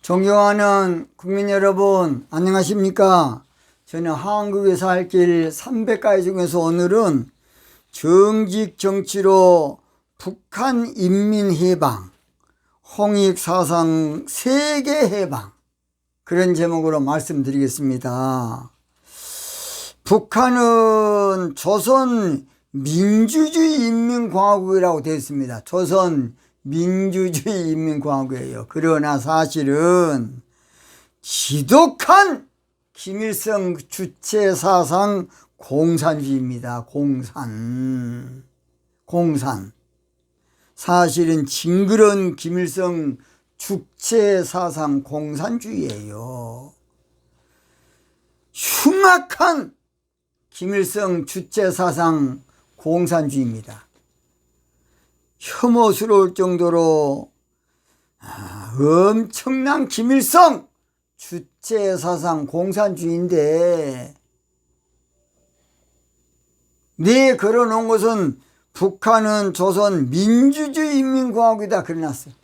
존경하는 국민 여러분, 안녕하십니까? 저는 한국에 살 길 300가지 중에서 오늘은 정직 정치로 북한 인민해방, 홍익사상 세계해방, 그런 제목으로 말씀드리겠습니다. 북한은 조선 민주주의 인민공화국이라고 되어 있습니다. 조선 민주주의 인민공화국이에요. 그러나 사실은 지독한 김일성 주체 사상 공산주의입니다. 공산. 사실은 징그러운 김일성 주체 사상 공산주의예요. 흉악한 김일성 주체 사상 공산주의입니다. 혐오스러울 정도로 엄청난 김일성 주체 사상 공산주의인데, 네 걸어놓은 것은 북한은 조선 민주주의 인민공화국이다 그려놨어요.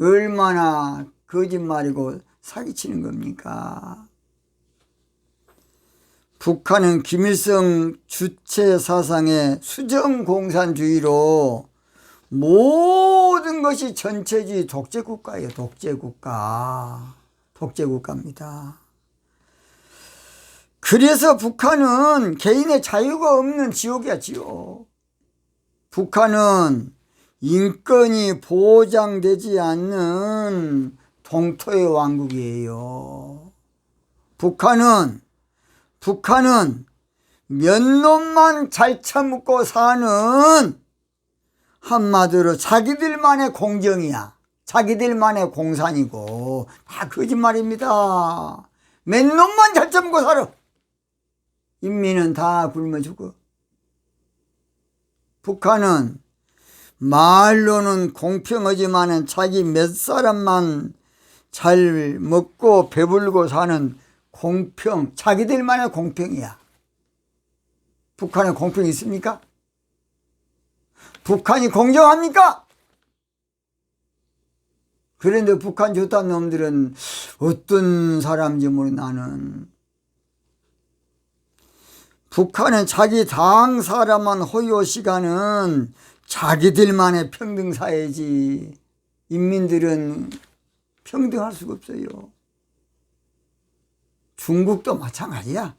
얼마나 거짓말이고 사기치는 겁니까? 북한은 김일성 주체 사상의 수정공산주의로 모든 것이 전체주의 독재국가예요. 독재국가입니다. 그래서 북한은 개인의 자유가 없는 지옥이야, 지옥. 북한은 인권이 보장되지 않는 동토의 왕국이에요. 북한은 몇 놈만 잘 처먹고 사는, 한마디로 자기들만의 공정이야. 자기들만의 공산이고 다 거짓말입니다. 몇 놈만 잘 처먹고 살아. 인민은 다 굶어 죽어. 북한은 말로는 공평하지만은 자기 몇 사람만 잘 먹고 배불고 사는 공평, 자기들만의 공평이야. 북한에 공평이 있습니까? 북한이 공정합니까? 그런데 북한 좋다는 놈들은 어떤 사람인지 모르. 나는 북한은 자기 당 사람만 호요시가는 자기들만의 평등사회지, 인민들은 평등할 수가 없어요. 중국도 마찬가지야.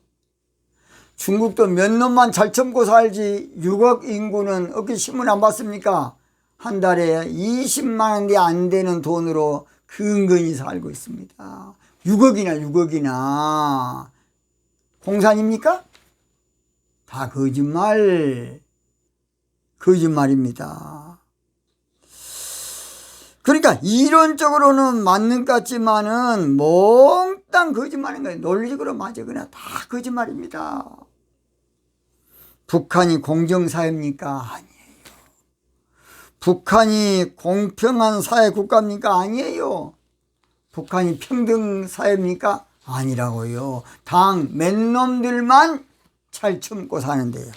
중국도 몇 놈만 잘 참고 살지. 6억 인구는 어떻게 신문 안 봤습니까? 한 달에 20만 원이 안 되는 돈으로 근근히 살고 있습니다. 6억이나 공산입니까? 다 거짓말입니다. 그러니까 이론적으로는 맞는 것 같지만은 몽땅 거짓말인 거예요. 논리적으로 맞아. 그냥 다 거짓말입니다. 북한이 공정사회입니까? 아니에요. 북한이 공평한 사회 국가입니까? 아니에요. 북한이 평등사회입니까? 아니라고요. 당 몇 놈들만 잘 참고 사는데요.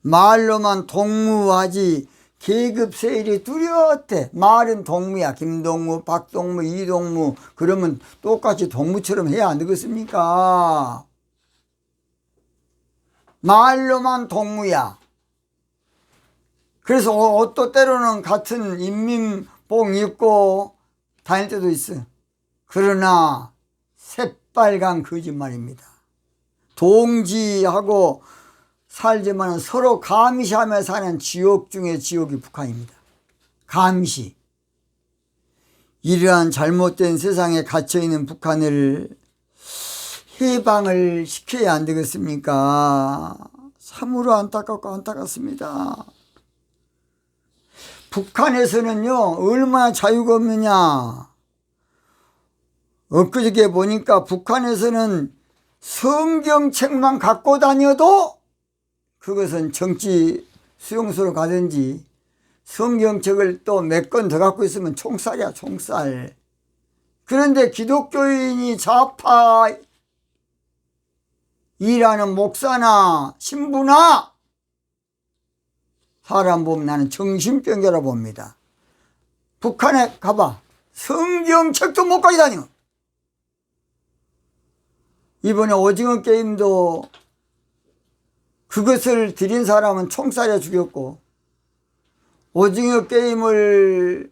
말로만 동무하지 계급세일이 뚜렷해. 말은 동무야. 김동무, 박동무, 이동무. 그러면 똑같이 동무처럼 해야 안 되겠습니까? 말로만 동무야. 그래서 옷도 때로는 같은 인민복 입고 다닐 때도 있어. 그러나 새빨간 거짓말입니다. 동지하고 살지만 서로 감시하며 사는 지옥 중에 지옥이 북한입니다. 감시. 이러한 잘못된 세상에 갇혀있는 북한을 해방을 시켜야 안 되겠습니까? 참으로 안타깝습니다. 북한에서는요, 얼마나 자유가 없느냐. 엊그저께 보니까 북한에서는 성경책만 갖고 다녀도 그것은 정치 수용소로 가든지, 성경책을 또 몇 권 더 갖고 있으면 총살이야, 총살. 그런데 기독교인이 좌파 일하는 목사나 신부나 사람 보면 나는 정신병자라 봅니다. 북한에 가봐. 성경책도 못 가게 다녀. 이번에 오징어 게임도 그것을 들인 사람은 총살에 죽였고, 오징어 게임을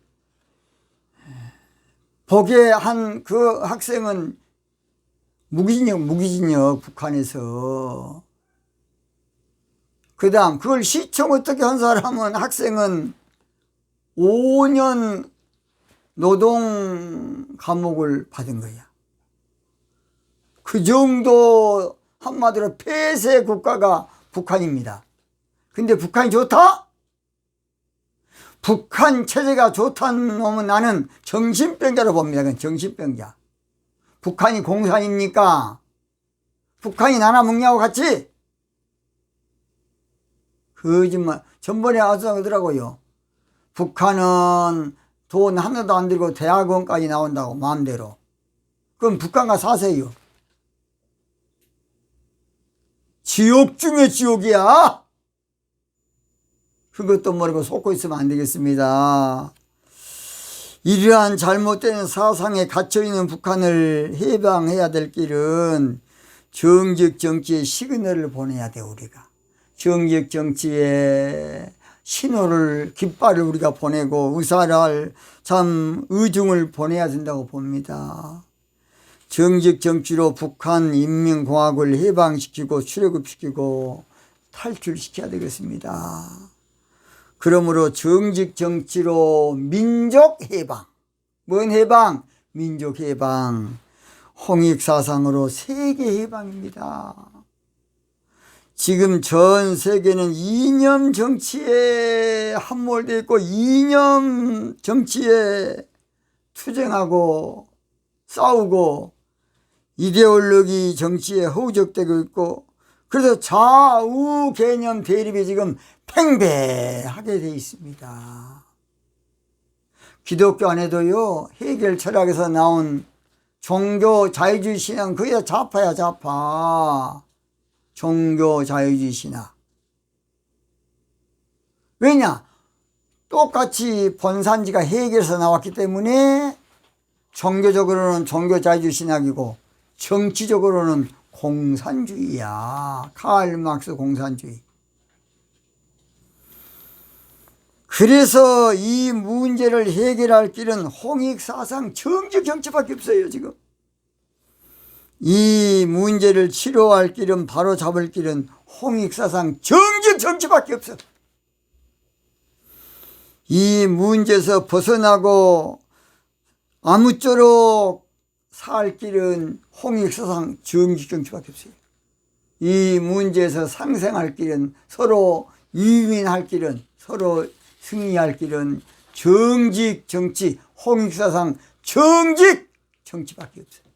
보게 한 그 학생은 무기징역 북한에서. 그 다음 그걸 시청 어떻게 한 사람은 학생은 5년 노동 감옥을 받은 거야. 그 정도 한마디로 폐쇄 국가가 북한입니다. 근데 북한이 좋다? 북한 체제가 좋다는 놈은 나는 정신병자로 봅니다. 그건 정신병자. 북한이 공산입니까? 북한이 나나 먹냐고 같이? 거짓말. 전번에 아주 하더라고요. 북한은 돈 하나도 안 들고 대학원까지 나온다고 마음대로. 그럼 북한과 사세요. 지옥 중에 지옥이야. 그것도 모르고 속고 있으면 안 되겠습니다. 이러한 잘못된 사상에 갇혀있는 북한을 해방해야 될 길은 정직 정치의 시그널을 보내야 돼. 우리가 정직 정치의 신호를, 깃발을 우리가 보내고 의사를 참 의중을 보내야 된다고 봅니다. 정직 정치로 북한 인민공화국을 해방시키고 출애굽시키고 탈출시켜야 되겠습니다. 그러므로 정직 정치로 민족 해방, 뭔 해방? 민족 해방, 홍익사상으로 세계 해방입니다. 지금 전 세계는 이념 정치에 함몰되어 있고 이념 정치에 투쟁하고 싸우고 이데올로기 정치에 허우적대고 있고, 그래서 좌우 개념 대립이 지금 팽배하게 되어 있습니다. 기독교 안에도요, 해결 철학에서 나온 종교 자유주의 신앙, 그게 다 좌파야, 좌파. 종교 자유주의 신학. 왜냐? 똑같이 본산지가 해결에서 나왔기 때문에 종교적으로는 종교 자유주의 신학이고 정치적으로는 공산주의야. 칼 막스 공산주의. 그래서 이 문제를 해결할 길은 홍익사상 정직 정치밖에 없어요. 지금 이 문제를 치료할 길은, 바로 잡을 길은 홍익사상 정직 정치밖에 없어. 이 문제에서 벗어나고 아무쪼록 살 길은 홍익사상 정직 정치밖에 없어요. 이 문제에서 상생할 길은, 서로 유민할 길은, 서로 승리할 길은 정직 정치, 홍익사상 정직 정치밖에 없어요.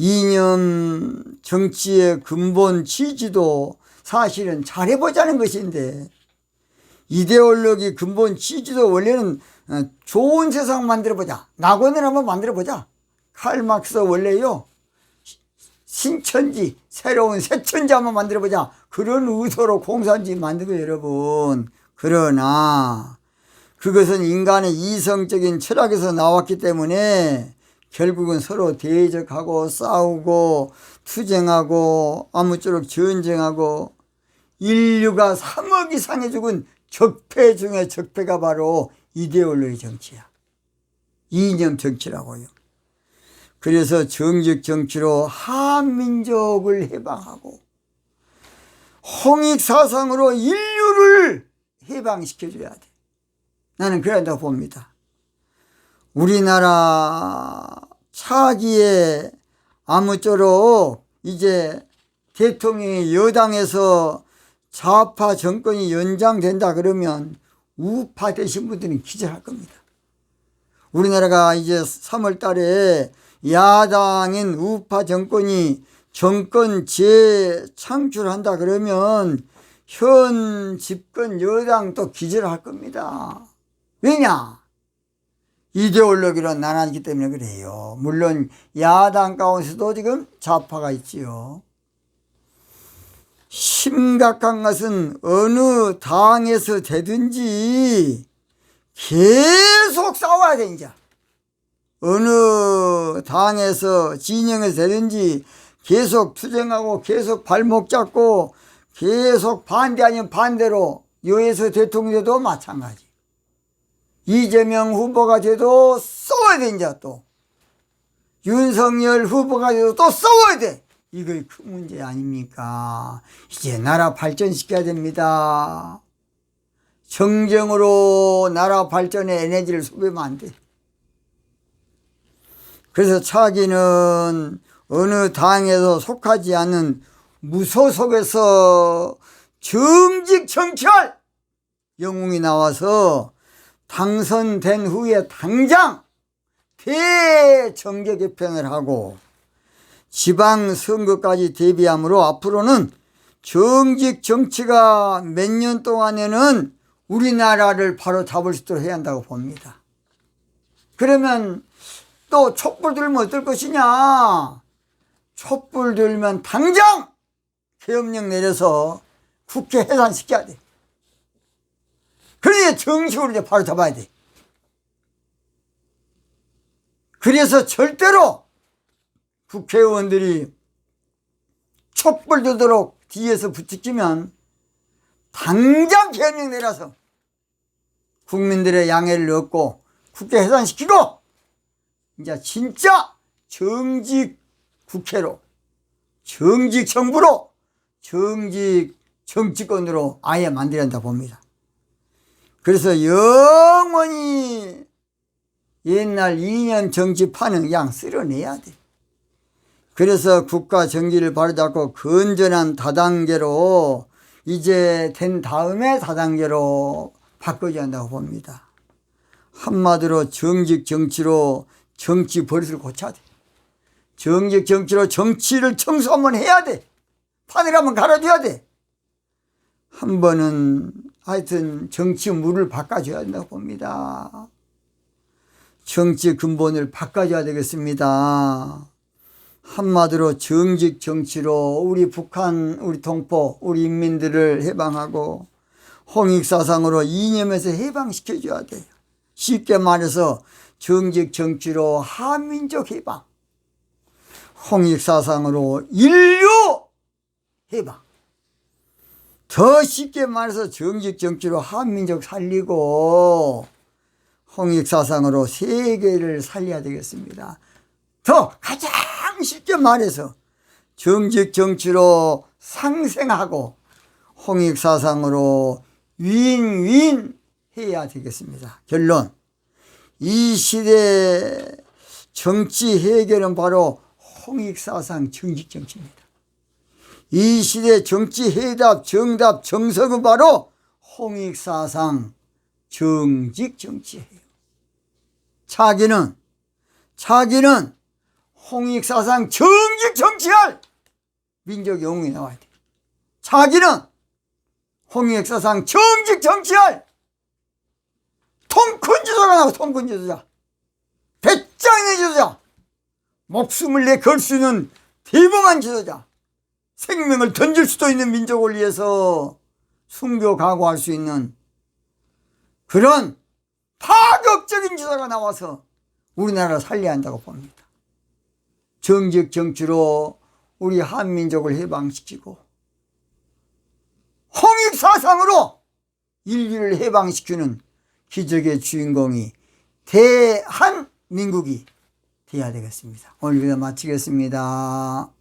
이념 정치의 근본 취지도 사실은 잘해보자는 것인데, 이데올로기 근본 취지도 원래는 좋은 세상 만들어보자, 낙원을 한번 만들어보자. 칼 막스 원래요, 신천지, 새로운 새천지 한번 만들어보자, 그런 의도로 공산주의 만들고 여러분. 그러나 그것은 인간의 이성적인 철학에서 나왔기 때문에 결국은 서로 대적하고 싸우고 투쟁하고 아무쪼록 전쟁하고 인류가 3억 이상의 죽은 적폐 중에 적폐가 바로 이데올로기 정치야. 이념 정치라고요. 그래서 정직 정치로 한민족을 해방하고 홍익사상으로 인류를 해방시켜줘야 돼. 나는 그래야 한다고 봅니다. 우리나라 차기에 아무쪼록 이제 대통령이 여당에서 좌파 정권이 연장된다 그러면 우파 되신 분들은 기절할 겁니다. 우리나라가 이제 3월 달에 야당인 우파 정권이 정권 재창출한다 그러면 현 집권 여당 또 기절할 겁니다. 왜냐? 이데올로기로 나눠지기 때문에 그래요. 물론 야당 가운데서도 지금 좌파가 있지요. 심각한 것은 어느 당에서 되든지 계속 싸워야 돼. 이제 어느 당에서 진영에서 되든지 계속 투쟁하고 계속 발목 잡고 계속 반대 아니면 반대로 여에서 대통령 돼도 마찬가지. 이재명 후보가 돼도 싸워야 돼. 이제 또 윤석열 후보가 돼도 또 싸워야 돼. 이거 큰 문제 아닙니까? 이제 나라 발전시켜야 됩니다. 정쟁으로 나라 발전에 에너지를 소비하면 안 돼. 그래서 차기는 어느 당에도 속하지 않는 무소속에서 정직 정치할 영웅이 나와서 당선된 후에 당장 대정계 개편을 하고 지방선거까지 대비하므로 앞으로는 정직 정치가 몇 년 동안에는 우리나라를 바로 잡을 수 있도록 해야 한다고 봅니다. 그러면 또 촛불 들면 어떨 것이냐? 촛불 들면 당장 계엄령 내려서 국회 해산시켜야 돼. 그래야 정식으로 이제 바로 잡아야 돼. 그래서 절대로 국회의원들이 촛불 들도록 뒤에서 부추기면 당장 계엄령 내려서 국민들의 양해를 얻고 국회 해산시키고 이제 진짜 정직 국회로, 정직 정부로, 정직 정치권으로 아예 만들어야 한다 봅니다. 그래서 영원히 옛날 이념 정치판은 그냥 쓸어내야 돼. 그래서 국가 정기를 바로잡고 건전한 다단계로 이제 된 다음에 다단계로 바꿔야 한다고 봅니다. 한마디로 정직 정치로 정치 버릇을 고쳐야 돼. 정직 정치로 정치를 청소 한번 해야 돼. 판을 한번 갈아줘야 돼. 한 번은 하여튼 정치 물을 바꿔줘야 된다고 봅니다. 정치 근본을 바꿔줘야 되겠습니다. 한마디로 정직 정치로 우리 북한, 우리 동포, 우리 인민들을 해방하고 홍익사상으로 이념에서 해방시켜줘야 돼요. 쉽게 말해서 정직 정치로 한민족 해방, 홍익사상으로 인류 해방. 더 쉽게 말해서 정직 정치로 한민족 살리고 홍익사상으로 세계를 살려야 되겠습니다. 더 가장 쉽게 말해서 정직 정치로 상생하고 홍익사상으로 윈윈 해야 되겠습니다. 결론, 이 시대 정치 해결은 바로 홍익사상 정직 정치입니다. 이 시대 정치 해답, 정답, 정석은 바로 홍익사상 정직 정치예요. 차기는 홍익사상 정직 정치할 민족 영웅이 나와야 돼. 차기는 홍익사상 정직 정치할 통큰 지도자가 나와. 통큰 지도자, 배짱의 지도자, 목숨을 내 걸 수 있는 대범한 지도자, 생명을 던질 수도 있는 민족을 위해서 순교 각오할 수 있는 그런 파격적인 지도자가 나와서 우리나라를 살려야 한다고 봅니다. 정직 정치로 우리 한민족을 해방시키고 홍익사상으로 인류를 해방시키는 기적의 주인공이 대한민국이 되어야 되겠습니다. 오늘 여기서 마치겠습니다.